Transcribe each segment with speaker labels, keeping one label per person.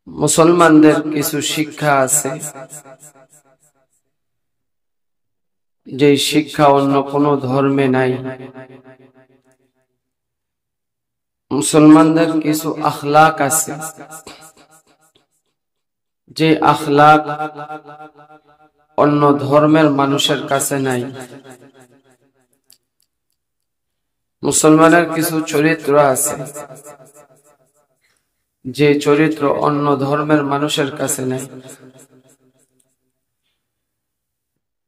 Speaker 1: মুসলমানদের কিছু শিক্ষা আছে, যে শিক্ষা অন্য কোনো ধর্মে নাই। মুসলমানদের কিছু আখলাক আছে, যে আখলাক অন্য ধর্মের মানুষের কাছে নাই। মুসলমানের কিছু চরিত্র আছে, যে চরিত্র অন্য ধর্মের মানুষের কাছে নাই।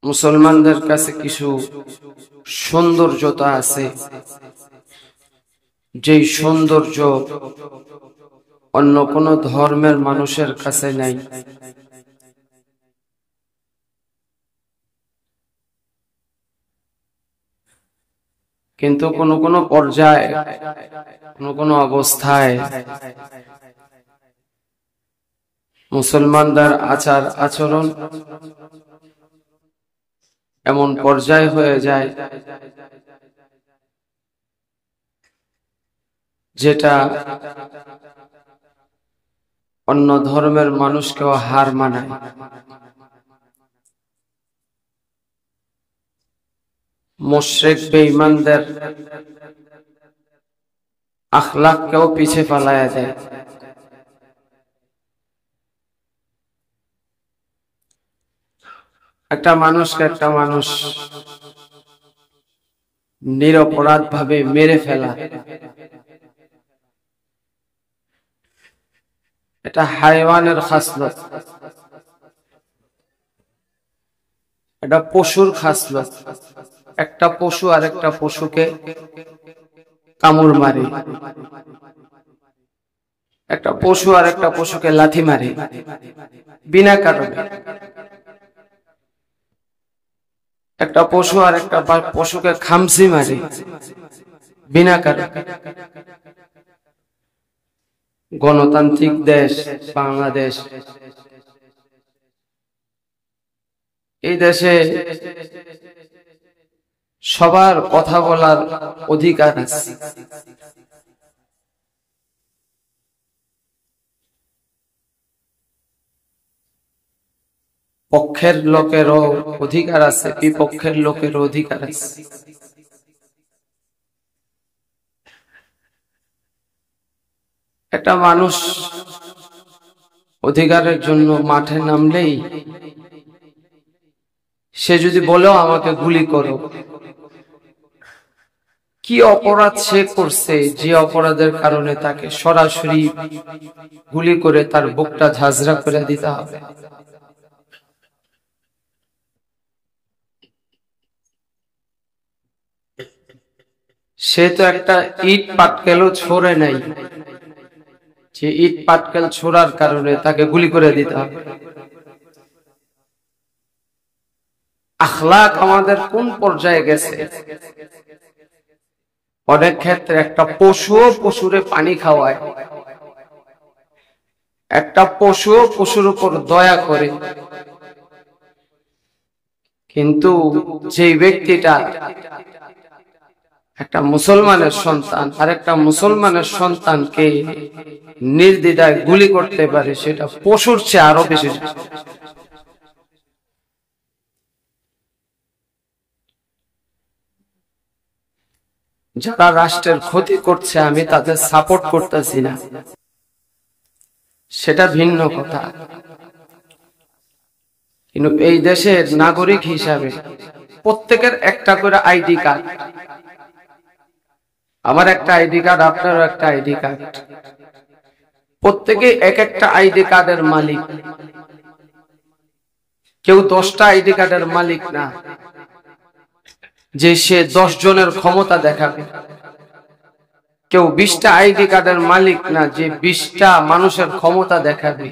Speaker 1: মুসলমানদের কাছে কিছু সৌন্দর্যতা আছে, যে সৌন্দর্য অন্য কোনো ধর্মের মানুষের কাছে নাই। কিন্তু কোনো কোনো পর্যায়ে, কোনো কোনো অবস্থায় মুসলমানদের আচার আচরণ এমন পর্যায়ে হয়ে যায় যেটা অন্য ধর্মের মানুষকেও হার মানায়। মুশরিক বেঈমানদের আখলাককেও পিছে ফেলায়া দেয়। একটা মানুষকে একটা মানুষ নিরপরাধ ভাবে মেরে ফেলা, এটা হাইওয়ানের খাসলত, এটা পশুর খাসলত। একটা পশু আর একটা পশুকে কামড় মারে, একটা পশু আর একটা পশুকে লাথি মারে বিনা কারণে। একটা পশু আর একটা পশুকে খামসি মারে বিনা কারণে। গণতান্ত্রিক দেশ বাংলাদেশ, এই দেশে সবার কথা বলার অধিকার আছে। পক্ষের লোকেরও অধিকার আছে, বিপক্ষের লোকেরও অধিকার আছে। একটা মানুষ অধিকারের জন্য মাঠে নামলেই সে যদি বলেও আমাকে গুলি করো, কি অপরাধ সে করছে যে অপরাধের কারণে তাকে সরাসরি গুলি করে তার বুকটা ঝাঁঝরা করে দিতে হবে? সে তো একটা ইট পাটকেলও ছোড়ে নাই যে ইট পাটকেল ছোড়ার কারণে তাকে গুলি করে দিতে হবে। আখলাক আমাদের কোন পর্যায়ে গেছে? অনেক ক্ষেত্রে একটা পশুও পশুরে পানি খাওয়ায়, একটা পশুও পশুর উপর দয়া করে। কিন্তু যে ব্যক্তিটা একটা মুসলমানের সন্তান আর একটা মুসলমানের সন্তানকে নির্দ্বিধায় গুলি করতে পারে, সেটা পশুর চেয়ে আরো বেশি। যারা রাষ্ট্রের ক্ষতি করছে আমি তাদের সাপোর্ট করতেছি না, সেটা ভিন্ন কথা। কিন্তু এই দেশের নাগরিক হিসাবে প্রত্যেকের একটা করে আইডি কার্ড, আমার একটা আইডি কার্ড, আপনারও একটা আইডি কার্ড, প্রত্যেকে এক একটা আইডি কার্ডের মালিক। কেউ 10টা আইডি কার্ডের মালিক না যে সে 10 জনের ক্ষমতা দেখাবে। কেউ 20টা আইডি কার্ডের মালিক না যে 20টা মানুষের ক্ষমতা দেখাবে।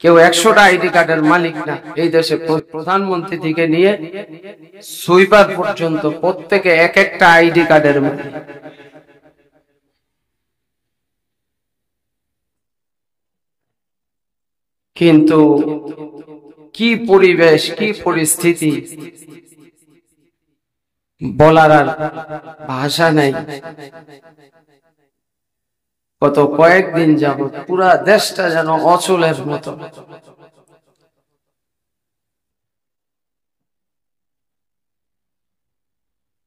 Speaker 1: কেউ 100টা আইডি কার্ডের মালিক না। এই দেশে প্রধানমন্ত্রী থেকে নিয়ে সুইপার পর্যন্ত প্রত্যেকে এক একটা আইডি কার্ডের মালিক। কিন্তু কি পরিবেশ, কি পরিস্থিতি বলার আর ভাষা নাই। গত কয়েকদিন যাবত পুরা দেশটা যেন অচলের মতো।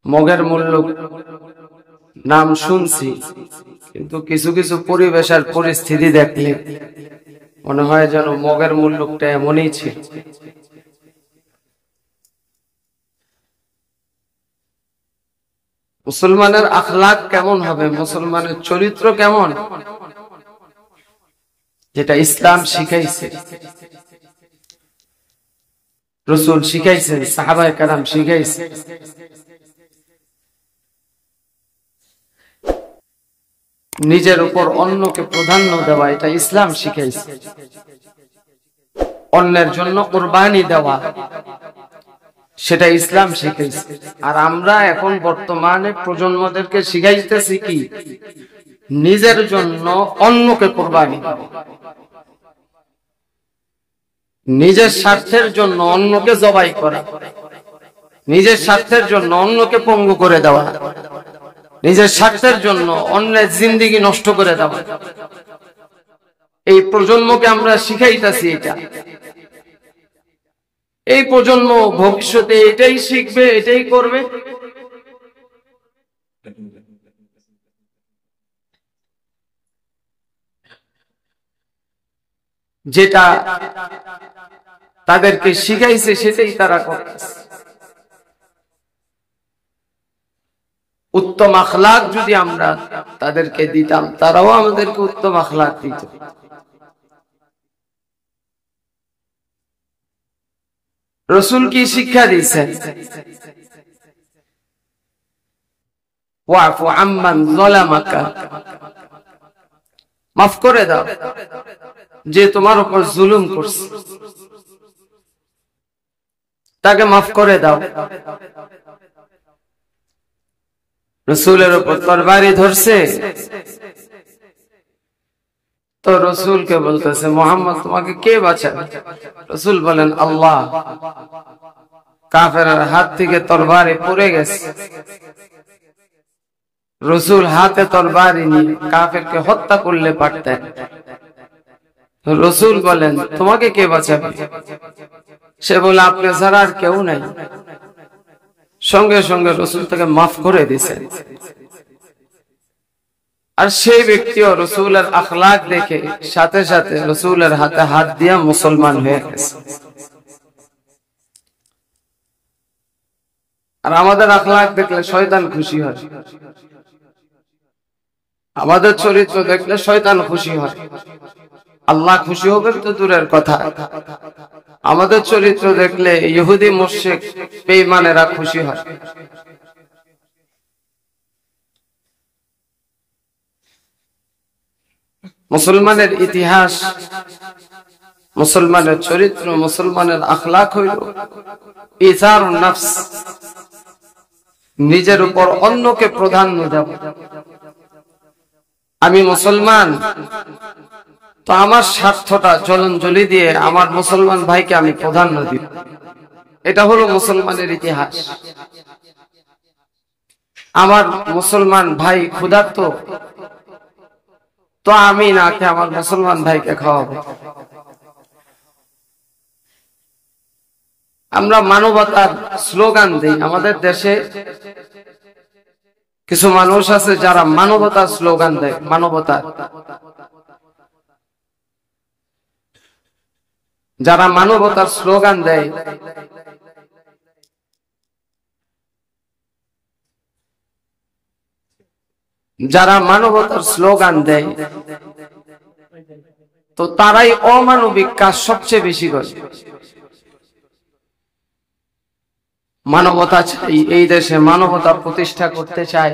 Speaker 1: মগের মূল্য নাম শুনছি, কিন্তু কিছু কিছু পরিবেশের পরিস্থিতি দেখলে মনে হয় যেন মগের মূল্যটা এমনই ছিল। মুসলমানের আখলাক কেমন হবে, মুসলমানের চরিত্র কেমন, যেটা ইসলাম শিখাইছে, রাসূল শিখাইছেন, সাহাবায়ে কেরাম শিখাইছে। নিজের উপর অন্যকে প্রাধান্য দেওয়া, এটা ইসলাম শিখাইছে। অন্যের জন্য কুরবানি দেওয়া, সেটা ইসলাম শিখাইছে। আর আমরা এখন বর্তমানে প্রজন্মদেরকে শিখাইতেছি কি, নিজের জন্য অন্যকে কুরবানি দেওয়া, নিজের স্বার্থের জন্য অন্যকে জবাই করা, নিজের স্বার্থের জন্য অন্যকে পঙ্গু করে দেওয়া, নিজের স্বার্থের জন্য অন্যের জিন্দেগি নষ্ট করে দেওয়া। এই প্রজন্মকে আমরা শিখাইতেছি এটা। এই প্রজন্ম ভবিষ্যতে এটাই শিখবে, এটাই করবে। যেটা তাদেরকে শিখাইছে সেটাই তারা করতেছে। উত্তম আখলাক যদি আমরা তাদেরকে দিতাম, তারাও আমাদেরকে উত্তম আখলাক দিত। রাসূল কি শিক্ষা দিয়েছেন? ওয়াফু আম্মান যালামাকা, মাফ করে দাও যে তোমার উপর জুলুম করছে, তাকে মাফ করে দাও। রাসূলের উপর তরবারি ধরছে তো রাসূলকে বলতেছে, মুহাম্মদ তোমাকে কে বাঁচাবে? রাসূল বলেন, আল্লাহ। কাফেরের হাত থেকে তরবারি পড়ে গেছে, রাসূল হাতে তরবারি নিয়ে কাফেরকে হত্যা করলে পারতেন। রাসূল বলেন, তোমাকে কে বাঁচাবে? সে বলে, আপনি ছাড়া আর কেউ নাই। সঙ্গে সঙ্গে রাসূল তাকে মাফ করে দিয়েছেন। আর সেই ব্যক্তিও রাসূলের আখলাক দেখে সাথে সাথে রাসূলের হাতে হাত দিয়া মুসলমান হয়ে গেছে। আর আমাদের আখলাক দেখলে শয়তান খুশি হয়, আমাদের চরিত্র দেখলে শয়তান খুশি হয়। আল্লাহ খুশি হবেন তো দূরের কথা, আমাদের চরিত্র দেখলে ইহুদি মুশরিক বেঈমানেরা খুশি হয়। মুসলমানের ইতিহাস, মুসলমানের চরিত্র, মুসলমানের আখলাক হইল ইসারুন নফস, নিজের উপর অন্যকে প্রাধান্য দেওয়া। আমি মুসলমান, তো আমার স্বার্থটা জলাঞ্জলি দিয়ে আমার মুসলমান ভাইকে আমি প্রাধান্য দিব। এটা হলো মুসলমানের ইতিহাস। আমার মুসলমান ভাই ক্ষুধার্ত, তো আমি না খেয়ে আমার মুসলমান ভাইকে খাওয়াবো। আমরা মানবতার স্লোগান দিই। আমাদের দেশে কিছু মানুষ আছে যারা মানবতার স্লোগান দেয়, মানবতার, যারা মানবতার স্লোগান দেয়, যারা মানবতার স্লোগান দেয়, তো তারাই অমানবিক কাজ সবচেয়ে বেশি করে। মানবতা চাই, এই দেশে মানবতা প্রতিষ্ঠা করতে চাই।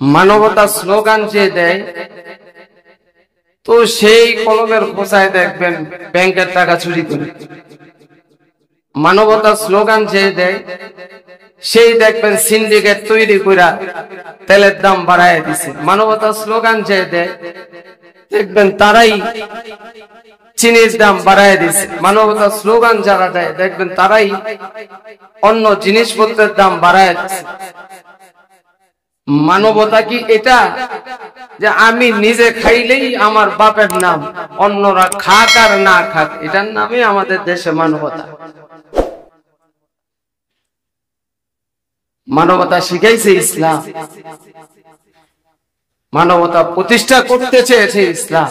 Speaker 1: মানবতার স্লোগান যে দেয়, তো সেই কলমের খোঁচায় দেখবেন ব্যাংকের টাকা চুরি করে। মানবতার স্লোগান যে দেয়, সেই দেখবেন সিন্ডিকেট তৈরি করে তেলের দাম বাড়ায় দিছে। মানবতার স্লোগান যে দেয়, দেখবেন তারাই চিনির দাম বাড়ায় দিছে। মানবতার স্লোগান যারা দেয়, দেখবেন তারাই অন্য জিনিসপত্রের দাম বাড়ায় দিছে। মানবতা কি এটা? যে আমি নিজে খাইলেই আমার বাপের নাম, অন্যরা খাক আর না খাক, এটার নামে আমাদের দেশে মানবতা। মানবতা শিখাইছে ইসলাম, মানবতা প্রতিষ্ঠা করতে চেয়েছে ইসলাম।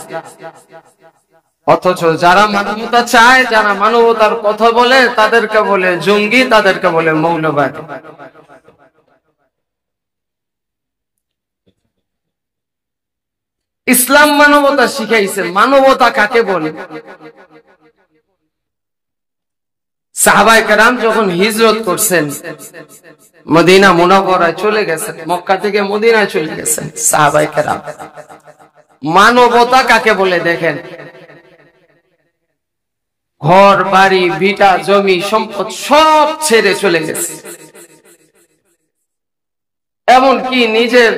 Speaker 1: অথচ যারা মানবতা চায়, যারা মানবতার কথা বলে, তাদেরকে বলে জঙ্গি, তাদেরকে বলে মৌলবাদী। ইসলাম মানবতা শিখাইছে। মানবতা কাকে বলে? সাহাবায়ে কেরাম যখন হিজরত করছেন, মদিনা মুনাওয়ারায় চলে গেছেন, মক্কা থেকে মদিনায় চলে গেছেন সাহাবায়ে কেরাম। মানবতা কাকে বলে দেখেন, ঘর বাড়ি ভিটা জমি সম্পদ সব ছেড়ে চলে গেছে, এমনকি নিজের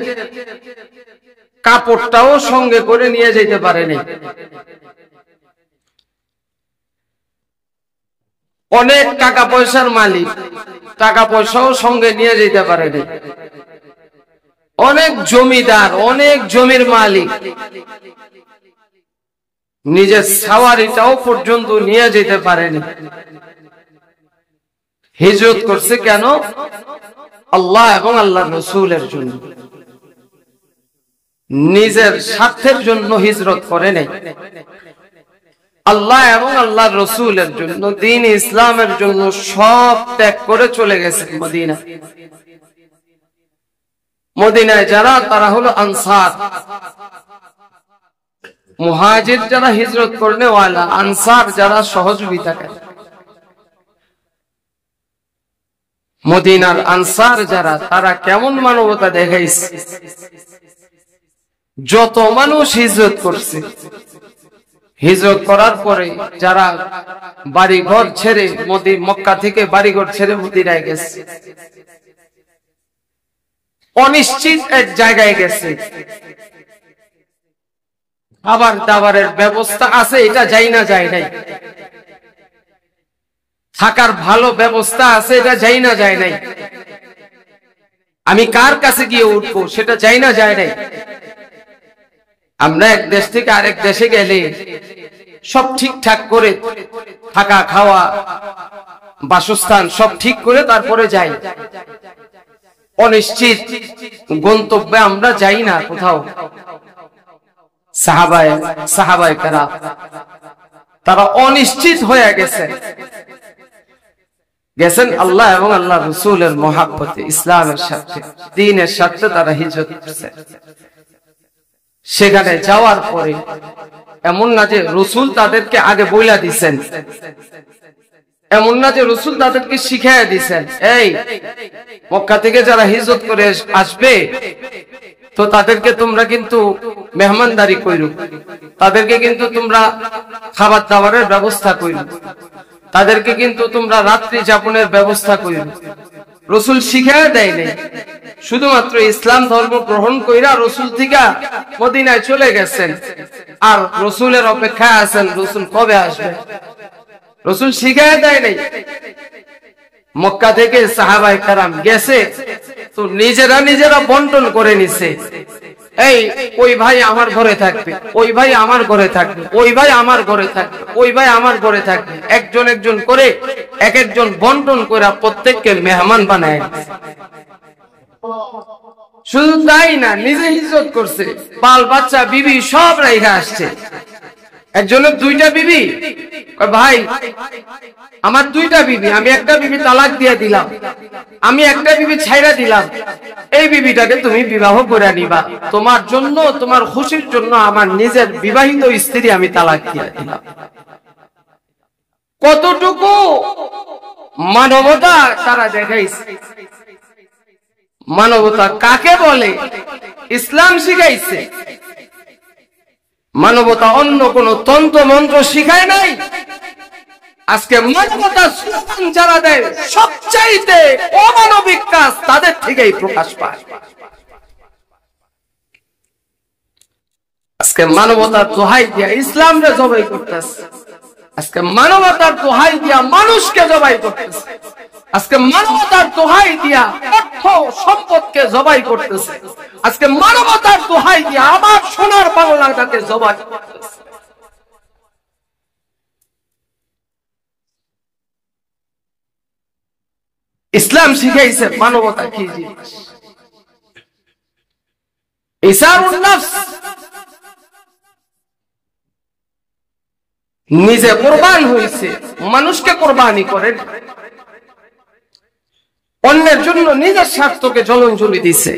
Speaker 1: কাপড়টাও সঙ্গে করে নিয়ে যেতে পারেনি। অনেক টাকা পয়সার মালিক, টাকা পয়সাও সঙ্গে নিয়ে যেতে পারেনি। অনেক জমিদার, অনেক জমির মালিক, নিজের সাওয়ারিটাও পর্যন্ত নিয়ে যেতে পারেনি। হিজরত করছে কেন? আল্লাহ এবং আল্লাহর রাসূলের জন্য। নিজের স্বার্থের জন্য হিজরত করে নাই, আল্লাহ এবং আল্লাহর রাসূলের জন্য, দ্বীন ইসলামের জন্য সব ত্যাগ করে চলে গেছে মদিনা। মদিনায় যারা, তারা হলো আনসার। মুহাজির যারা হিজরত করনে ওয়ালা, আনসার যারা সহযোগিতা করে। মদিনার আনসার যারা, তারা কেমন মানবতা দেখাইছে। যত মানুষ হিজরত করছে, হিজরত করার পরে যারা বাড়ি ঘর ছেড়ে, মক্কা থেকে বাড়ি ঘর ছেড়ে মদিনায় গেছে, অনিশ্চিত এক জায়গায় গেছে, খাবার দাবারের ব্যবস্থা আছে এটা যাই না যায় নাই, থাকার ভালো ব্যবস্থা আছে এটা যাই না যায় নাই, আমি কার কাছে গিয়ে উঠবো সেটা যাই না যায় নাই। আমরা এক দেশ থেকে আরেক দেশে গেলে সব ঠিকঠাক করে, থাকা খাওয়া বাসস্থান সব ঠিক করে তারপরে যাই। অনিশ্চিত গন্তব্যে আমরা যাই না কোথাও। সাহাবায়ে কেরাম তারা অনিশ্চিত হয়ে গেছেন আল্লাহ এবং আল্লাহর রাসূলের মহব্বতে, ইসলামের সাথে, দ্বীনের সাথে তারা হিজরত করেছে। সেখানে যাওয়ার পরে এমন না যে রাসূল তাদেরকে আগে বইলা দিছেন, এমন না যে রাসূল তাদেরকে শিখাইয়া দিছেন, এই মক্কা থেকে যারা হিজরত করে আসবে তো তাদেরকে তোমরা কিন্তু মেহমানদারি কইরো, তাদেরকে কিন্তু তোমরা খাবার দাবারের ব্যবস্থা কইরো, তাদেরকে কিন্তু তোমরা রাত্রি যাপনের ব্যবস্থা কইরো। রাসূল শিখাইয়া দেয় নাই, শুধুমাত্র ইসলাম ধর্ম গ্রহণ কইরা রাসূল থেকে মদিনায় চলে গেছেন, আর রাসূলের অপেক্ষায় আছেন রাসূল কবে আসবে। রাসূল শিখাইয়া দেয় নাই। মক্কা থেকে সাহাবায়ে কেরাম গেছে তো নিজেরা বন্টন করে নিছে, এই ওই ভাই আমার ঘরে থাকবে, ওই ভাই আমার ঘরে থাকবে, ওই ভাই আমার ঘরে থাকবে, ওই ভাই আমার ঘরে থাকবে, একজন একজন করে এক একজন বন্টন করে প্রত্যেককে মেহমান বানায়। শুধু তাই না, নিজে হিজরত করছে, বাল বাচ্চা বিবি সব রাইখা আসছে। একজনের দুইটা বিবি, ভাই আমার দুইটা বিবি, আমি একটা বিবি তালাক দিয়ে দিলাম, আমি একটা বিবি ছাইরা দিলাম, এই বিবিটাকে তুমি বিবাহ করে নিবা, তোমার জন্য, তোমার খুশির জন্য আমার নিজের বিবাহিত স্ত্রী আমি তালাক দিয়ে দিলাম। কতটুকু মানবতা তারা দেখাইছে। মানবতা কাকে বলে ইসলাম শিখাইছে। মানবতা অন্য কোন তন্ত্র মন্ত্র শিখায় নাই। আজকে মানবতা স্লোগান যারা দেয় সবচাইতে অমানবিক কাজ তাদের থেকেই প্রকাশ পায়। আজকে মানবতার দোহাই দিয়া ইসলামকে জবাই করতেছে, আজকে মানবতার দোহাই দিয়া মানুষকে জবাই করতেছে, আজকে মানবতার দোহাই দিয়া স্বার্থ সম্পদকে জবাই করতেছে, আজকে মানবতার দোহাই দিয়ে আমার সোনার বাংলাটাকে জবাই করতেছে। ইসলাম শিখাইছে মানবতা কি জিনিস। ইসারুন নফস, নিজে কোরবান হয়েছে, মানুষকে কোরবানি করেন, অন্যের জন্য নিজের স্বার্থকে জলাঞ্জলি দিছে,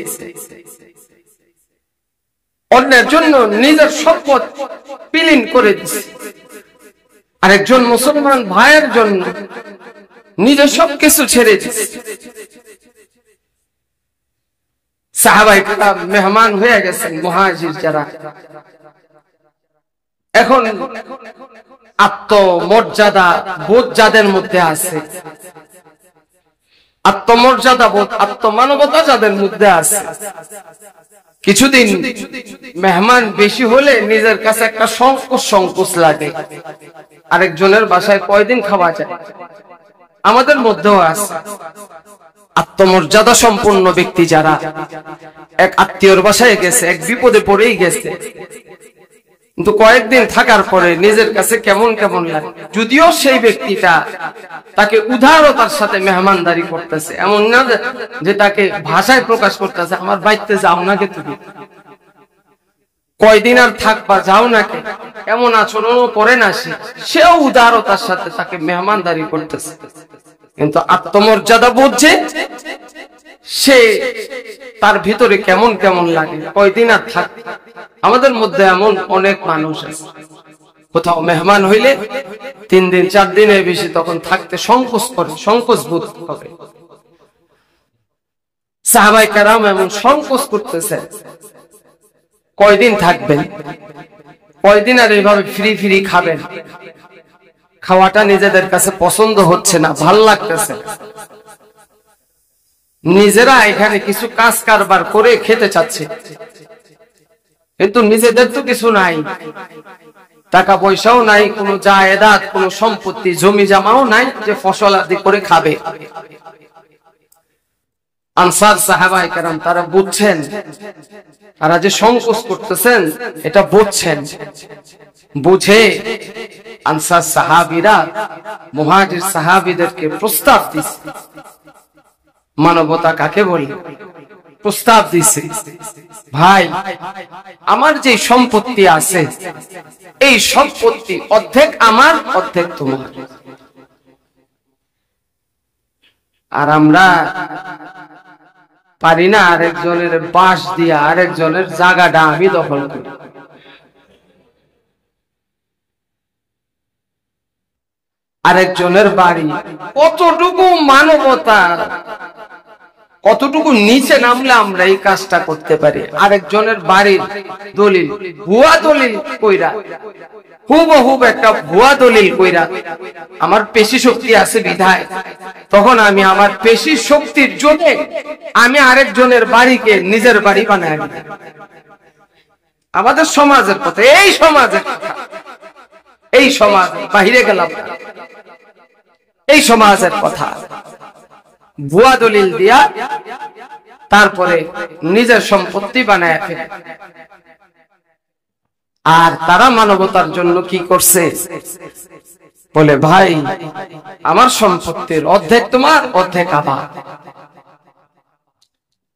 Speaker 1: অন্যের জন্য নিজের সম্পদ বিলীন করে দিছে, আরেকজন মুসলমান ভাইয়ের জন্য নিজের সবকিছু ছেড়ে দিছে। সাহাবায়ে কেরাম মেহমান হয়ে গেছেন মুহাজির যারা, এখন আত্মমর্যাদা বোধ যাদের মধ্যে আছে, আত্মমর্যাদা বোধ আত্মমানবতা যাদের মধ্যে আছে, কিছুদিন মেহমান বেশি হলে নিজের কাছে একটা সংকোচ লাগে, আরেকজনের বাসায় কয়দিন খাওয়া যায়। আমাদের মধ্যেও আছে আত্মমর্যাদা সম্পন্ন ব্যক্তি যারা, এক আত্মীয়র বাসায় গেছে, এক বিপদে পড়েই গেছে, কিন্তু কয়েকদিন থাকার পরে নিজের কাছে কেমন কেমন লাগে, যদিও সেই ব্যক্তিটা তাকে উদারতার সাথে মেহমানদারি করতেছে, এমন না যে তাকে ভাষায় প্রকাশ করতেছে আমার বাড়িতে যাও নাকি, তুমি কয়দিন আর থাকবা, যাও নাকি, এমন আচরণও করে না, সেও উদারতার সাথে তাকে মেহমানদারি করতেছে, কিন্তু আত্মমর্যাদা বুঝছে সে, তার ভিতরে কেমন কেমন লাগে, কয়দিন আর থাক। আমাদের মধ্যে এমন অনেক মানুষ আছে, কোথাও মেহমান হইলে 3 দিন 4 দিনের বেশি তখন থাকতে সংকোচ করে, সংকোচ বোধ করে। সাহাবায়ে কেরাম এমন সংকোচ করতেছে, কয়দিন থাকবেন, কয়দিন আর এইভাবে ফ্রি খাবেন, খাওয়াটা নিজেদের কাছে পছন্দ হচ্ছে না, ভাল লাগতেছে, নিজেরা এখানে কিছু কাজ কারবার করে খেতে চাচ্ছে, কিন্তু নিজেদের তো কিছু নাই, টাকা পয়সাও নাই, কোনো জায়েদাত, কোনো সম্পত্তি জমি জমাও নাই যে ফসল আদি করে খাবে। আনসার সাহাবায়ে কেরাম তারা বুঝছেন, তারা যে সংকোচ করতেছেন এটা বুঝছেন, বুঝে আনসার সাহাবীরা মুহাজির সাহাবীদেরকে প্রস্তাব দিছে। মানবতা কাকে বলে? প্রস্তাব দিছে, ভাই আমার যে সম্পত্তি আছে এই সম্পত্তি অর্ধেক আমার, অর্ধেক তোমার, আর আমরা পারি না আরেকজনের বাস দিয়া আরেকজনের জায়গাটা আমি দখল করি। আরেকজনের বাড়ি, কতটুকু মানবতা, কতটুকু নিচে নামলে আমরা এই কাজটা করতে পারি। আরেকজনের বাড়ির দলিল, ভুয়া দলিল কইরা, হুবহুব একটা ভুয়া দলিল কইরা, আমার পেশি শক্তি আছে বিধায় তখন আমি আমার পেশি শক্তির জোরে আমি আরেকজনের বাড়িকে নিজের বাড়ি বানাই। আমাদের সমাজের কথা, এই সমাজের কথা, এই সমাজ, বাহিরে গেলাম, এই সমাজের কথা, ভুয়া দলিল দিয়া তারপরে নিজের সম্পত্তি বানায় ফেলে। আর তারা মানবতার জন্য কি করছে? বলে ভাই আমার সম্পত্তির অর্ধেক তোমার, অর্ধেক আমার।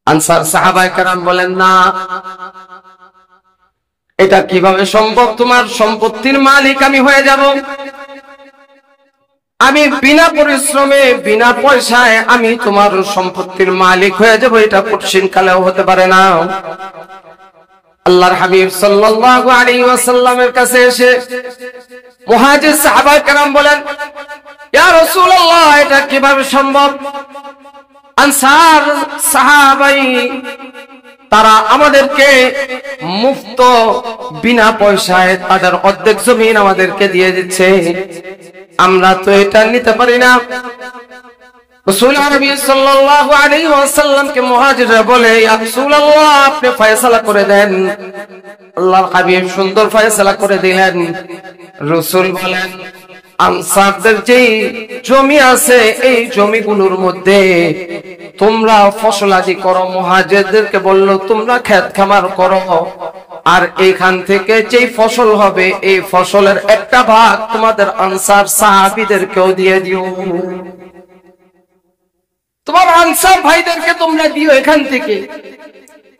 Speaker 1: আনসার সাহাবায়ে কেরাম বলেন না, এটা কিভাবে সম্ভব? তোমার সম্পত্তির মালিক আমি হয়ে যাব, আমি বিনা পরিশ্রমে বিনা পয়সায় আমি তোমার সম্পত্তির মালিক হয়ে যাব, এটা কঠিন কালেও হতে পারে না। আল্লাহর হাবিব সাল্লাল্লাহু আলাইহি ওয়াসাল্লামের কাছে এসে মুহাজির সাহাবায়ে কেরাম বলেন, ইয়া রাসূলুল্লাহ এটা কিভাবে সম্ভব? আনসার সাহাবাই তারা আমাদেরকে মুফত বিনা পয়সায় তাদের অর্ধেক জমিন আমাদেরকে দিয়ে দিচ্ছে, আমরা তো এটা নিতে পারি না। রাসূল আরবি সাল্লাল্লাহু আলাইহি ওয়াসাল্লামকে মুহাজিররা বলে, ইয়া রাসূলুল্লাহ আপনি ফয়সালা করে দেন। আল্লাহর হাবিব সুন্দর ফয়সালা করে দিলেন। রাসূল বলেন, আনসারদের যে জমি আছে এই জমিগুলোর মধ্যে তোমরা ফসলাদি করো। মুহাজিরদেরকে বলল তোমরা ক্ষেত খামার করো, আর এখান থেকে যে ফসল হবে এই ফসলের একটা ভাগ তোমাদের আনসার সাহাবীদেরকেও দিয়ে দিও। তোমার আনসার ভাইদেরকে তোমরা দিও এখান থেকে,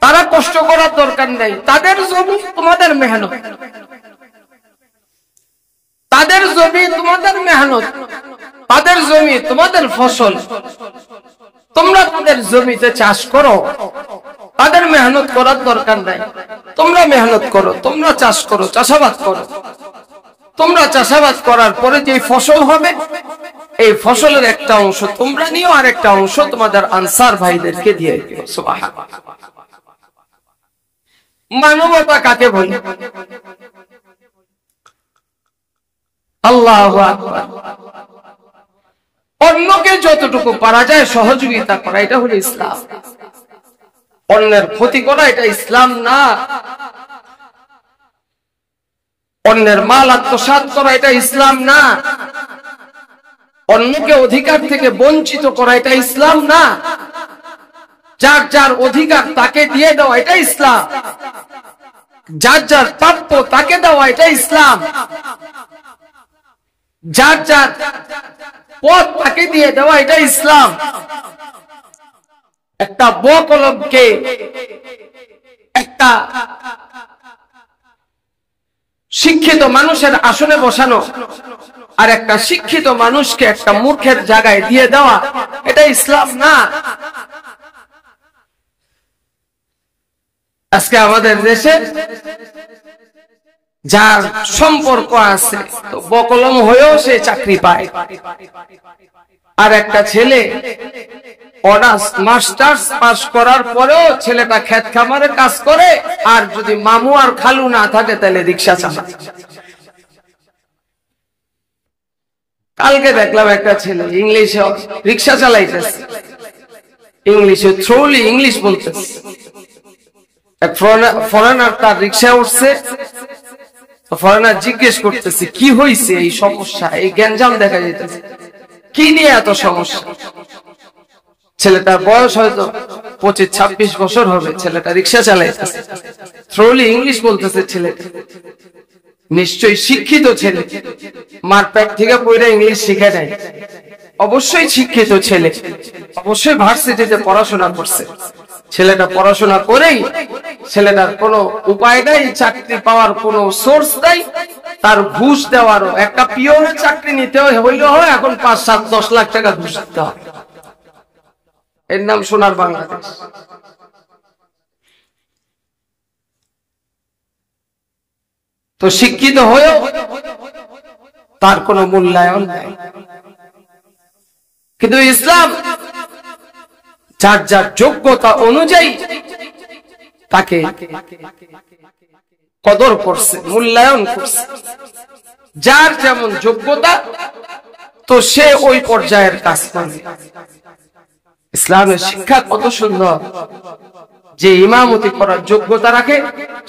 Speaker 1: তারা কষ্ট করার দরকার নেই, তাদের জমি তোমাদের মেহনত, তাদের জমি তোমাদের মেহনত, তাদের জমি তোমাদের ফসল, তোমরা তাদের জমিতে চাষ করো, তাদের মেহনত করার দরকার নাই, তোমরা মেহনত করো, তোমরা চাষ করো, চাষাবাদ করো। তোমরা চাষাবাদ করার পরে যে ফসল হবে এই ফসলের একটা অংশ তোমরা নিও, আর একটা অংশ তোমাদের আনসার ভাইদেরকে দিয়ে দিও। সুবহানাল্লাহ। মানবতা কাকে বলে? আল্লাহু আকবার। অন্যকে যতটুকু পারা যায় সহযোগিতা করা, এটা হলো ইসলাম। অন্যের ক্ষতি করা এটা ইসলাম না। অন্যের মাল আত্মসাৎ করা এটা ইসলাম না। অন্যকে অধিকার থেকে বঞ্চিত করা এটা ইসলাম না। যার যার অধিকার তাকে দিয়ে দেওয়া এটা ইসলাম। যার যার প্রাপ্য তাকে দেওয়া এটা ইসলাম। যার যার পথ তাকে দিয়ে দেওয়া এটা ইসলাম। একটা বকলমকে একটা শিক্ষিত মানুষের আসনে বসানো আর একটা শিক্ষিত মানুষকে একটা মূর্খের জায়গায় দিয়ে দেওয়া এটা ইসলাম না। আজকে আমাদের দেশে যার সম্পর্ক আছে তো বকলম হয়েও সে চাকরি পায়, আর একটা ছেলে অনার্স মাস্টার্স পাস করার পরেও ছেলেটা ক্ষেত খামারে কাজ করে, আর যদি মামু আর খালু না থাকে তাহলে রিক্সা চালায়। কালকে দেখলাম একটা ছেলে ইংলিশে রিক্সা চালাইতেছে, ইংলিশে থ্রোলি ইংলিশ বলতেছে। এক ফরেনার তার রিক্সা উঠছে, ফরেনার জিজ্ঞেস করতেছে কি হয়েছে, এই সমস্যা, এই গ্যাঞ্জাম দেখা যাইতেছে, কি নিয়ে এত সমস্যা? ছেলেটার বয়স হয়তো 25-26 বছর হবে, ছেলেটা রিক্সা চালাইতেছে, থ্রোলি ইংলিশ বলতেছে। ছেলেটা নিশ্চয়ই শিক্ষিত ছেলে, মার পেট থেকে পড়ে ইংলিশ শিখে নাই, অবশ্যই শিক্ষিত ছেলে, অবশ্যই ভার্সিটিতে পড়াশোনা করছে। ছেলেটা পড়াশোনা করেই ছেলেটার কোনো উপায় নাই, চাকরি পাওয়ার কোনো সোর্স নাই, তার ঘুষ দেওয়ারও, একটা পিওনের চাকরি নিতে হইলে হয় এখন 5-7-10 লাখ টাকা ঘুষ দিতে হয়। এর নাম সোনার বাংলাদেশ। তো শিক্ষিত হয়েও তার কোনো মূল্যায়ন নাই। কিন্তু ইসলাম যার যার যোগ্যতা অনুযায়ী তাকে কদর করছে, মূল্যায়ন করছে। যার যেমন যোগ্যতা তো সে ওই পর্যায়ের কাজ করবে। ইসলামের শিক্ষা কত সুন্দর, যে ইমামতি করার যোগ্যতা রাখে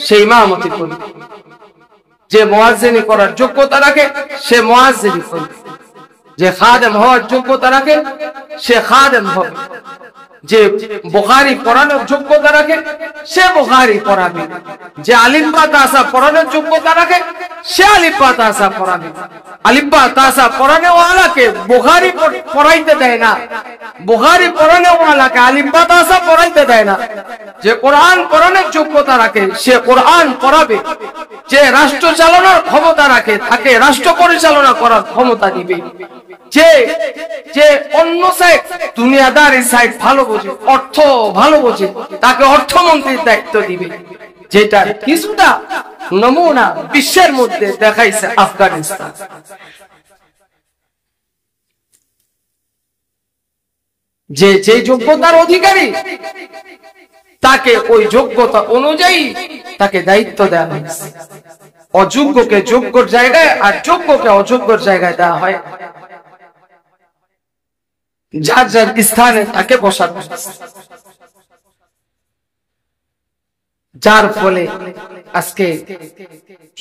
Speaker 1: সে ইমামতি করবে, যে মুয়াজ্জিনি করার যোগ্যতা রাখে সে মুয়াজ্জিনি করবে, যে খাদেম হওয়ার যোগ্যতা রাখে সে খাদেম হবে, যে বুখারী পড়ানোর যোগ্যতা রাখে সে বুখারী পড়াবে, যে আলিফ বা তাসা পড়ানোর যোগ্যতা রাখে সে আলিফ বা তাসা পড়াবে। আলিফ বা তাসা পড়ানো ওয়ালাকে বুখারী পড়াইতে দেয় না, বুখারী পড়ানো ওয়ালাকে আলিফ বা তাসা পড়াইতে দেয় না। যে কোরআন পড়ানোর যোগ্যতা রাখে সে কোরআন পড়াবে, যে রাষ্ট্র চালানোর ক্ষমতা রাখে তাকে রাষ্ট্র পরিচালনা করার ক্ষমতা দিবে। যে অন্য সাইড দুনিয়াদারি সাইড ভালো বোঝে, অর্থ ভালো বোঝে, তাকে অর্থমন্ত্রীর দায়িত্ব দিবে। যেটা কিছুটা নমুনা বিশ্বের মধ্যে দেখাইছে আফগানিস্তান। যে যে যোগ্যতার অধিকারী তাকে ওই যোগ্যতা অনুযায়ী তাকে দায়িত্ব দেওয়া হয়েছে। অযোগ্যকে যোগ্যর জায়গায় আর যোগ্যকে অযোগ্যর জায়গায় দেওয়া হয়। যার যার স্থানে তাকে বসানো, যার ফলে আজকে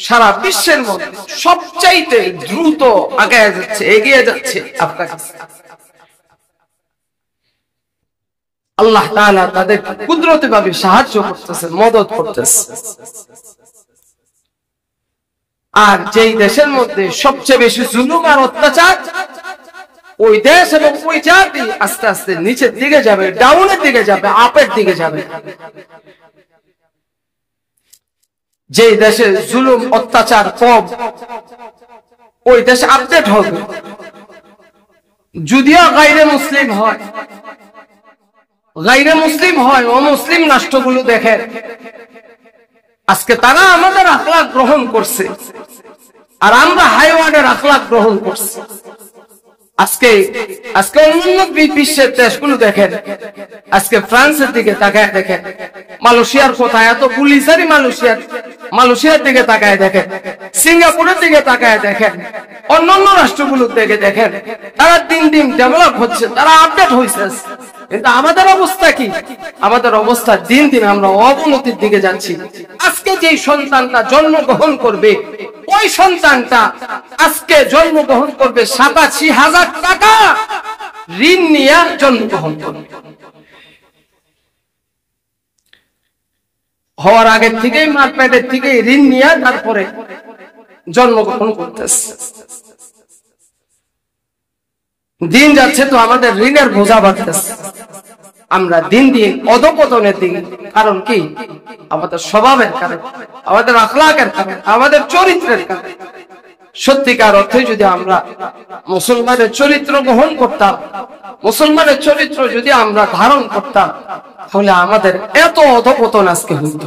Speaker 1: সারা বিশ্বের মধ্যে সবচাইতে দ্রুত এগিয়ে যাচ্ছে আফগানিস্তান। আল্লাহ তাআলা তাদের কুদরতিভাবে সাহায্য করতেছেন, মদত করতেছে। আর যেই দেশের মধ্যে সবচেয়ে বেশি জুলুম আর অত্যাচার, ওই দেশ এবং ওই জাতি আস্তে আস্তে নিচের দিকে যাবে, ডাউনের দিকে যাবে, আপের দিকে যাবে। যেই দেশে জুলুম অত্যাচার কম, ওই দেশে আপডেট হবে। যদিও গায়রে মুসলিম হয়, গায়রে মুসলিম হয়, অমুসলিম রাষ্ট্রগুলো দেখেন আজকে তারা আমাদের আখলাক গ্রহণ করছে, আর আমরা হাইওয়ানের আখলাক গ্রহণ করছি। আজকে অন্যান্য বিশ্বের দেশগুলো দেখেন, আজকে ফ্রান্সের দিকে তাকায় দেখেন, মালয়েশিয়ার কোথায় এত পুলিশারি, মালয়েশিয়ার দিকে তাকায় দেখেন, সিঙ্গাপুরের দিকে তাকায় দেখেন, অন্যান্য রাষ্ট্রগুলোর দিকে দেখেন, তারা দিন দিন ডেভেলপ হচ্ছে, তারা আপডেট হয়েছে। কিন্তু আমাদের অবস্থা কি? আমাদের অবস্থা দিন দিন আমরা অবনতির দিকে যাচ্ছি। আজকে যে সন্তানটা জন্মগ্রহণ করবে, ওই সন্তানটা আজকে জন্মগ্রহণ করবে ৮৭,০০০ টাকা ঋণ নিয়ে জন্মগ্রহণ করবে। হওয়ার আগের থেকেই মার পেটের থেকে ঋণ নিয়ে তারপরে জন্মগ্রহণ করতেছে। দিন যাচ্ছে তো আমাদের ঋণের বোঝা বাড়তেছে, আমরা দিন দিন অধঃপতনের দিকে। কারণ কি? আমাদের স্বভাবের কারণে, আমাদের আখলাকের কারণে, আমাদের চরিত্রের কারণে। সত্যিকার অর্থে যদি আমরা মুসলমানের চরিত্র গ্রহণ করতাম, মুসলমানের চরিত্র যদি আমরা ধারণ করতাম, তাহলে আমাদের এত অধঃপতন আজকে হইত।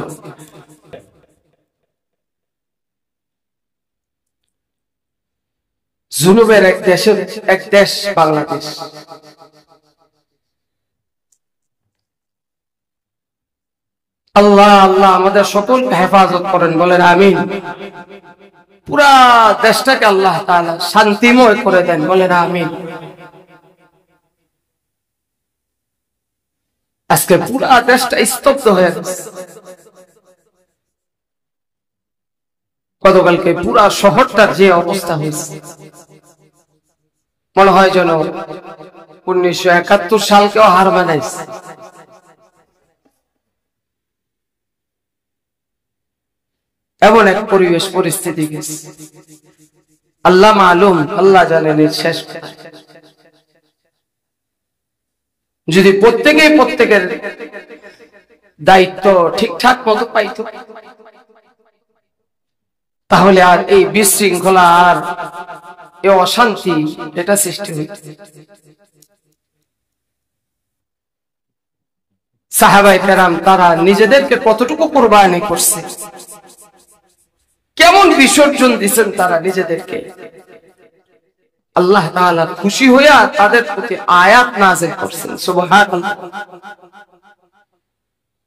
Speaker 1: জুলুমের এক দেশ বাংলাদেশ। আল্লাহ আল্লাহ আমাদের সকলকে হেফাজত করেন, বলেন আমিন। পুরা দেশটাকে আল্লাহ তাআলা শান্তিময় করে দেন, বলেন আমিন। আজকে পুরা দেশটা স্তব্ধ হয়ে গেছে। গতকালকে পুরা শহরটার যে অবস্থা হয়েছে, মনে হয় যেন 1971 সালকেও হার মানাইছে। এমন এক পরিবেশ পরিস্থিতি গেছে, আল্লাহ মালুম, আল্লাহ জানেন এর শেষ। যদি প্রত্যেকের দায়িত্ব ঠিকঠাক মতো পাইত, তাহলে আর এই বিশৃঙ্খলা আর এই অশান্তি এটা সৃষ্টি হইত। সাহাবায়ে কেরাম তারা নিজেদেরকে কতটুকু কোরবানি করছে, কেমন বিসর্জন দিচ্ছেন তারা নিজেদেরকে। আল্লাহ তাআলা খুশি হইয়া তাদের প্রতি আয়াত নাযিল করছেন, সুবহানাল্লাহ।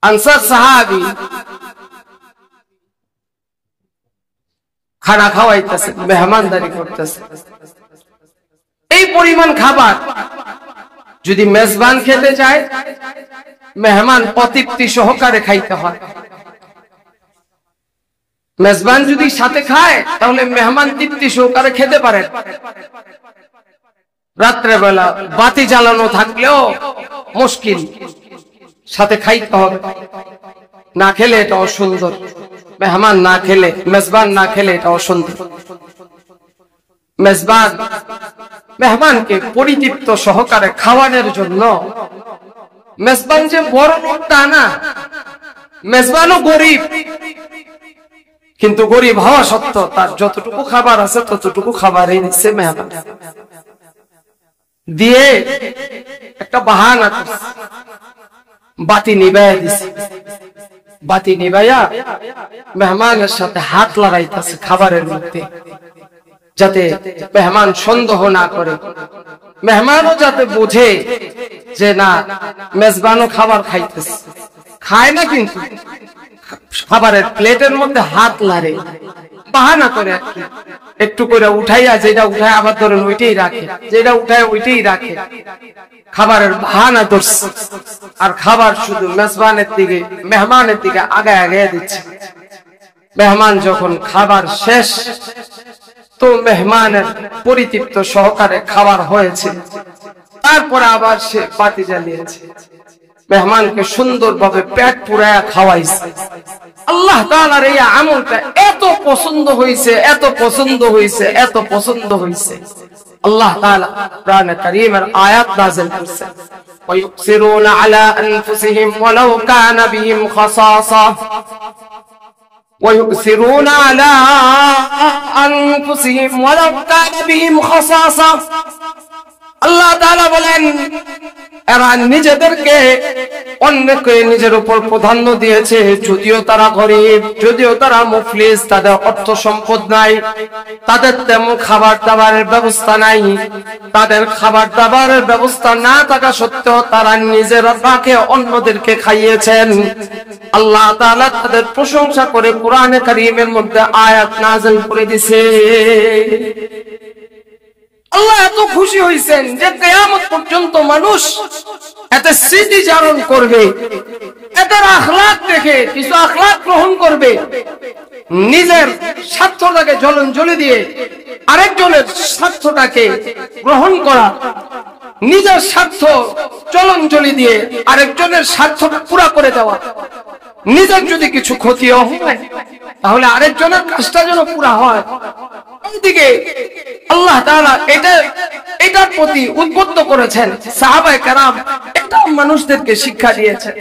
Speaker 1: আনসার সাহাবী খানা খাওয়াইতেছে, মেহমানদারি করতেছে। এই পরিমাণ খাবার যদি মেজবান খেতে যায়, মেহমান অতৃপ্তি সহকারে খাইতে হয়। মেজবান যদি সাথে খায়, তাহলে মেহমান তৃপ্তি সহকারে খেতে পারে। রাত্রে বেলা বাতি জ্বালানো থাকলেও মুশকিল, সাথে খাইতে হবে। না খেলে এটা অসুন্দর, মেহমান না খেলে, মেজবান না খেলে এটা অসুন্দর। মেজবান মেহমানকে পরিতৃপ্ত সহকারে খাওয়ানোর জন্য, মেজবান যে বড় লোক তা না, মেজবানও গরিব, কিন্তু গরিব হওয়া সত্ত্বেও তার যতটুকু খাবার আছে ততটুকু খাবারই নিচ্ছে মেহমান। দিয়ে একটা বাহানা করছে, বাতি নিভাইয়া দিছে। বাতি নিভাইয়া মেহমানের সাথে হাত লাগাইতেছে খাবারের মধ্যে, যাতে মেহমান সন্দেহ না করে, মেহমানও যাতে বুঝে যে না, মেজবানও খাবার খাইতেছে। খায় না, কিন্তু খাবারের প্লেটের মধ্যে হাত লাড়ে, বাহানা করে একটু করে উঠাইয়া, যেটা উঠায় আবার ধরেন ওইটাই রাখে, যেটা উঠায় ওইটাই রাখে। খাবারের বাহানা ধরছে, আর খাবার শুধু মেজবানের দিকে, মেহমানের দিকে আগায় আগায় দিচ্ছে। মেহমান যখন খাবার শেষ, তো মেহমানের পরিতৃপ্ত সহকারে খাবার হয়েছে, তারপরে আবার সে বাতি জ্বালিয়েছে, মেহমানকে সুন্দরভাবে পেট পুরায়া খাওয়াইছে। আল্লাহ তাআলার এই আমলটা এত পছন্দ হয়েছে, এত পছন্দ হয়েছে, এত পছন্দ হয়েছে, আল্লাহ তাআলা কোরআনে কারীমের আয়াত নাযিল করেছেন, وَيُؤْثِرُونَ عَلَى أَنفُسِهِمْ وَلَوْ كَانَ بِهِمْ خَصَاصَةٌ وَيُؤْثِرُونَ عَلَى أَنفُسِهِمْ وَلَوْ كَانَ بِهِمْ خَصَاصَةٌ। আল্লাহ তাআলা বলেন, এরা নিজেদেরকে অন্যকে নিজের উপর প্রাধান্য দিয়েছে, যদিও তারা গরিব, যদিও তারা মুফলিস, তাদের অর্থ সম্পদ নাই, তাদের তেমন খাবার দাবারের ব্যবস্থা নাই, তাদের খাবার দাবারের ব্যবস্থা না থাকা সত্ত্বেও তারা নিজেরা তাকে অন্যদেরকে খাইয়েছেন। আল্লাহ তাআলা তাদের প্রশংসা করে কোরআনে কারীমের মধ্যে আয়াত নাযিল করে দিয়েছে। আল্লাহ এত খুশি হয়েছেন যে কিয়ামত পর্যন্ত মানুষ এত স্মৃতি ধারণ করবে, এদের আখলাক দেখে কিছু আখলাক গ্রহণ করবে, নিজের স্বার্থটাকে জলাঞ্জলি দিয়ে আরেকজনের স্বার্থটাকে গ্রহণ করা, নিজের স্বার্থ জলাঞ্জলি দিয়ে আরেকজনের স্বার্থটা পুরা করে দেওয়া, নিজের যদি কিছু ক্ষতিও হয় তাহলে আরেকজনের কাজটা যেন পুরা হয়। এইদিকে আল্লাহ তাআলা এটার প্রতি উদ্বুদ্ধ করেছেন, সাহাবায়ে কেরাম এটা মানুষদেরকে শিক্ষা দিয়েছেন।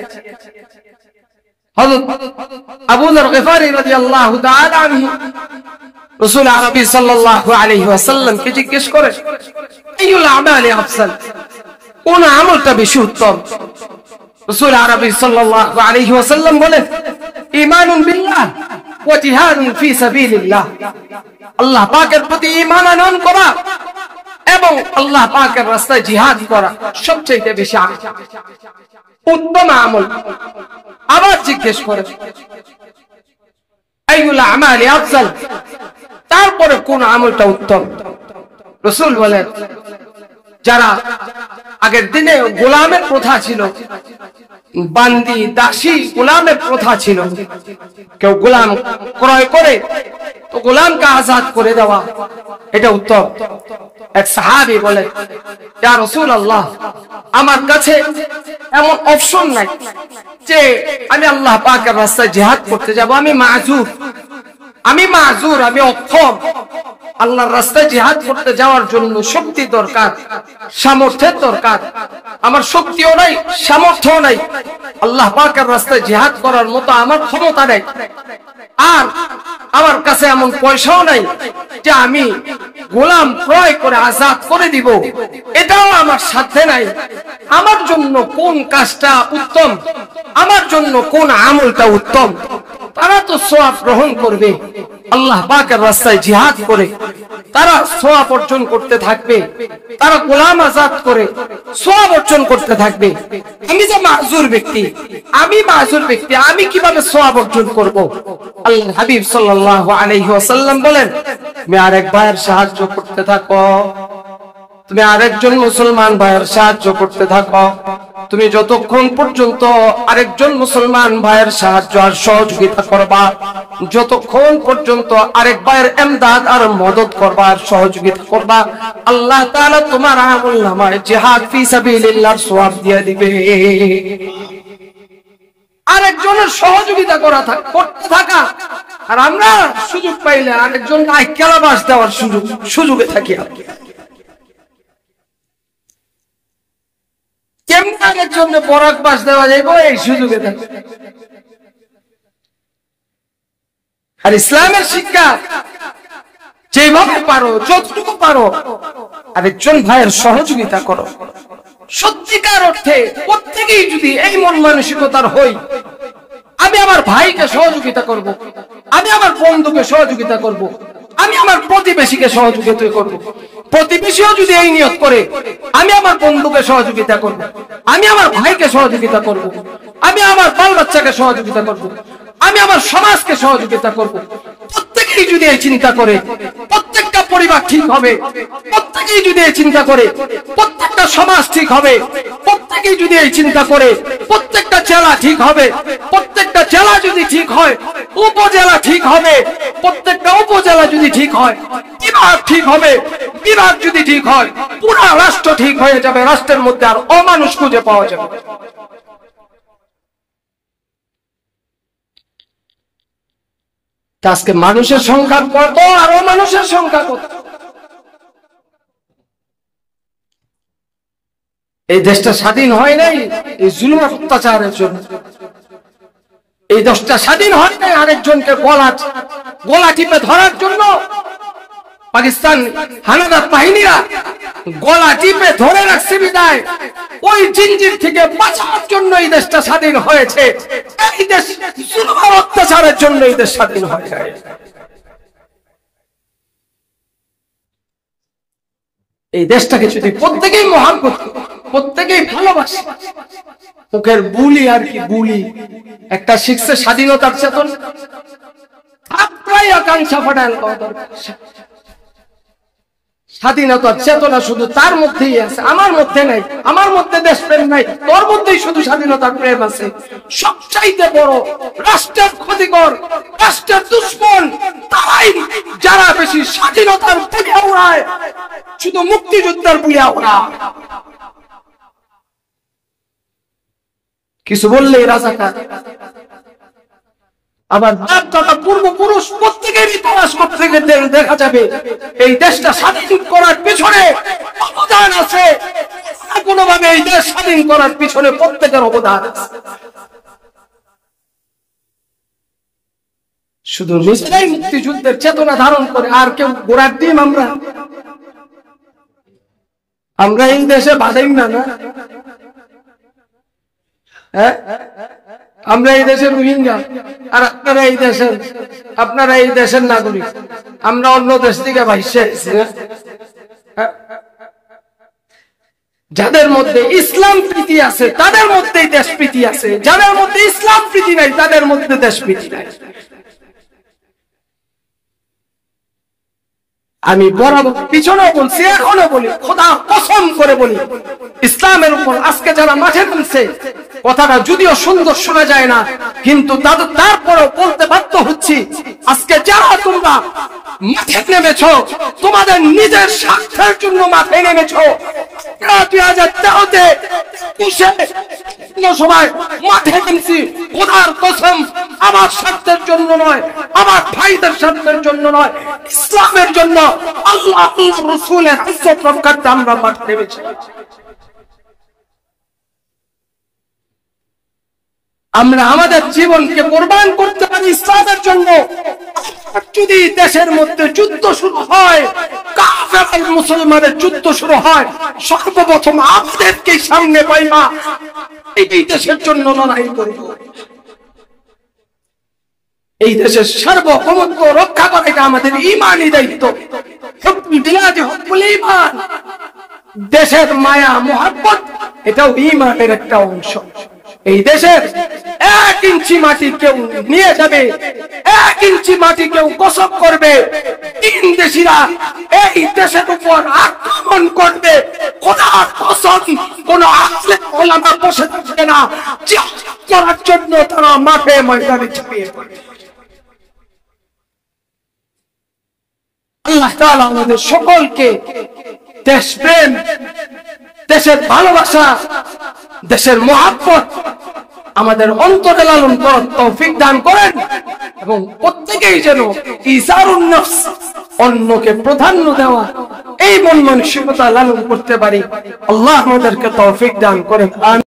Speaker 1: হযরত আবু যর গিফারী রাদিয়াল্লাহু তাআলা আনহু রাসূল আরবি সাল্লাল্লাহু আলাইহি ওয়াসাল্লাম কে জিজ্ঞেস করে, আইয়ুল আমালি আফসাল, কোন আমলটা বেশি উত্তম? রাসূল আরবি সাল্লাল্লাহু আলাইহি ওয়াসাল্লাম বলেন, ঈমানুন বিল্লাহ ওয়া জিহাদুন ফি সাবিলিল্লাহ, আল্লাহ পাকের প্রতি ঈমান আনয়ন করা এবং আল্লাহ পাকের রাস্তায় জিহাদ করা সবচেয়ে বেশি উত্তম আমল। আবার জিজ্ঞেস করে, আইয়ুল আমালি আফজাল, তারপরে কোন আমলটা উত্তম? রাসূল বলেন, যারা আগের দিনে গোলামের প্রথা ছিল, বান্দি দাসী গোলামের প্রথা ছিল, কেউ গোলাম ক্রয় করে তো গোলামকে আজাদ করে দেওয়া, এটা উত্তম। এক সাহাবী বলেন, ইয়া রাসূলুল্লাহ, আমার কাছে এমন অপশন নাই যে আমি আল্লাহ পাকের রাস্তায় জিহাদ করতে যাব, আমি মাযুর, আমি অক্ষম, আল্লাহর রাস্তায় জিহাদ করতে যাওয়ার জন্য শক্তি দরকার, সামর্থ্যের দরকার, আমার শক্তিও নাই, সামর্থ্যও নাই, আল্লাহ পাকের রাস্তায় জিহাদ করার মতো আমার ক্ষমতা নেই, আর আমার কাছে এমন পয়সাও নাই যে আমি গোলাম ক্রয় করে আজাদ করে দিব, এটাও আমার সাথে নাই। আমার জন্য কোন কাজটা উত্তম, আমার জন্য কোন আমলটা উত্তম? তারা তো সওয়াব গ্রহণ করবে, আল্লাহ পাকের রাস্তায় জিহাদ করে তারা সওয়াব অর্জন করতে থাকবে, তারা গোলাম আজাদ করে সওয়াব অর্জন করতে থাকবে। আমি যে মাযুর ব্যক্তি, আমি কিভাবে সওয়াব অর্জন করব? আল্লাহর হাবিব সাল্লাল্লাহু আলাইহি ওয়াসাল্লাম বলেন, তুমি আরেক ভাইয়ের সাহায্য করতে থাকো, তুমি আরেকজন মুসলমান ভাইয়ের সাহায্য করতে থাকো, তুমি যতক্ষণ পর্যন্ত আরেকজন মুসলমান ভাইয়ের সাহায্য আর সহযোগিতা করবা, যতক্ষণ পর্যন্ত আরেক ভাইয়ের ইমদাদ আর মদদ করবা আর সহযোগিতা করবা, আল্লাহ তাআলা তোমার আমলনামায় জিহাদ ফি সাবিলিল্লাহর সওয়াব দিয়ে দিবে। আরেকজনের সহযোগিতা করতে থাকা, আর আমরা সুযোগ পাইলে আরেকজনকে আইকেলাবাস দেওয়ার সুযোগে থাকি। কেমন আরেকজনকে বরাক বাস দেওয়া যাইব এই সুযোগে থাকি। আর ইসলামের শিক্ষা যেভাবে পারো, যতটুকু পারো আরেকজন ভাইয়ের সহযোগিতা করো। সত্যিকার অর্থে প্রত্যেকেই যদি এই মন মানসিকতার হই, আমি আমার ভাইকে সহযোগিতা করব, আমি আমার বন্ধুকে সহযোগিতা করব, আমি আমার প্রতিবেশীকে সহযোগিতা করব, প্রতিবেশীও যদি এই নিয়ত করে আমি আমার বন্ধুকে সহযোগিতা করব, আমি আমার ভাইকে সহযোগিতা করব, আমি আমার বাল বাচ্চাকে সহযোগিতা করব, আমি আমার সমাজকে সহযোগিতা করব, প্রত্যেকে প্রত্যেকেই যদি এই চিন্তা করে প্রত্যেকটা পরিবার ঠিক হবে, প্রত্যেকেই যদি এই চিন্তা করে প্রত্যেকটা সমাজ ঠিক হবে, প্রত্যেকেই যদি এই চিন্তা করে প্রত্যেকটা জেলা ঠিক হবে, প্রত্যেকটা জেলা যদি ঠিক হয় উপজেলা ঠিক হবে, প্রত্যেকটা উপজেলা যদি ঠিক হয় বিভাগ ঠিক হবে, বিভাগ যদি ঠিক হয় পুরো রাষ্ট্র ঠিক হয়ে যাবে, রাষ্ট্রের মধ্যে আর অমানুষ খুঁজে পাওয়া যাবে। আজকে মানুষের সংখ্যা কত আর অমানুষের সংখ্যা কত? এই দেশটা স্বাধীন হয় নাই এই জুলুম অত্যাচারের জন্য, এই দেশটা স্বাধীন হয় নাই আরেকজনকে গলা টিপে ধরার জন্য। পাকিস্তান হানাদার বাহিনীরা গলা টিপে ধরে রাখছে বিদায় ওই জিঞ্জির থেকে বাঁচার জন্য এই দেশটা স্বাধীন হয়েছে। এই দেশ জুলুম অত্যাচারের জন্য এই দেশ স্বাধীন হয় নাই। এই দেশটাকে যদি প্রত্যেকেই মহব্বত, প্রত্যেকেই ভালোবাসে, মুখের বুলি আর কি বুলি একটা শিখছে স্বাধীনতার চেতন, আকাঙ্ক্ষা ফাটাল স্বাধীনতার চেতনা শুধু তার মধ্যেই আছে, আমার মধ্যে নাই। আমার মধ্যে দেশপ্রেম নাই, তোর মধ্যেই শুধু স্বাধীনতার প্রেম আছে। সবচাইতে বড় রাষ্ট্রের ক্ষতিকর, রাষ্ট্রের দুশ্মন তারাই যারা বেশি স্বাধীনতার বুলিয়া উড়ায়, শুধু মুক্তিযুদ্ধের বুলিয়া উড়ায়। কিছু বললেই রাজাকার, আবার দাদা পূর্বপুরুষ প্রত্যেকেরই তালাশ করতে দেখা যাবে এই দেশটা স্বাধীন করার পিছনে অবদান আছে। কোনোভাবে এই দেশ স্বাধীন করার পিছনে প্রত্যেকের অবদান আছে। শুধু নিজেরাই মুক্তিযুদ্ধের চেতনা ধারণ করে আর কেউ গোড়ার ডিম। আমরা এই দেশে বাঁধাই না, হ্যাঁ আমরা এই দেশের রোহিঙ্গা আর আপনারা এই দেশের নাগরিক, আমরা অন্য দেশ থেকে ভাইসে এসেছি। যাদের মধ্যে ইসলাম প্রীতি আছে তাদের মধ্যেই দেশ প্রীতি আছে, যাদের মধ্যে ইসলাম প্রীতি নাই তাদের মধ্যে দেশ প্রীতি নাই। আমি বরাবর পিছনে বলছি, এখনো বলি, খোদা কসম করে বলি, ইসলামের উপর আজকে যারা মাঠে নামছে, কথাটা যদিও সুন্দর শোনা যায় না কিন্তু তারপরেও বলতে বাধ্য হচ্ছি, আজকে যারা তোমরা মাঠে নেমেছো তোমাদের নিজের স্বার্থের জন্য মাঠে নেমেছো। 2013-তে সবাই মাঠে নেমেছি, খোদার কসম আমার স্বার্থের জন্য নয়, আমার ভাইদের স্বার্থের জন্য নয়, ইসলামের জন্য, আল্লাহ রাসূলের ইজ্জত রক্ষার্থে আমরা মাঠে নেমেছি। আমরা আমাদের জীবনকে কোরবান করতে পারি ইসলামের জন্য। যদি দেশের মধ্যে যুদ্ধ শুরু হয়, কাফের আর মুসলমানের যুদ্ধ শুরু হয়, সর্বপ্রথম আমাদেরকে সামনে পাইমা এই দেশের জন্য লড়াই করব। এই দেশের সার্বভৌমত্ব রক্ষা করা এটা আমাদের ঈমানি দায়িত্ব। দেশের মায়া মহব্বত এটাও ঈমানের একটা অংশ। এই দেশের 1 ইঞ্চি মাটি কেউ নিয়ে যাবে, 1 ইঞ্চি মাটি কেউ কসব করবে, তিন দেশিরা এই দেশের উপর আক্রমণ করবে, খোদার কসম কোন আলেম ওলামা বসে থাকবে না, জিহাদ করার জন্য তারা মাঠে ময়দানে ঝাঁপিয়ে পড়বে। আল্লাহ তাআলা আমাদের সকলকে দেশপ্রেম, দেশের ভালোবাসা, দেশের মহব্বত আমাদের অন্তরে লালন করার তৌফিক দান করেন এবং প্রত্যেকেই যেন ইসারুন নফস, অন্যকে প্রাধান্য দেওয়া, এই মন মানসিকতা লালন করতে পারি। আল্লাহ আমাদেরকে তৌফিক দান করেন।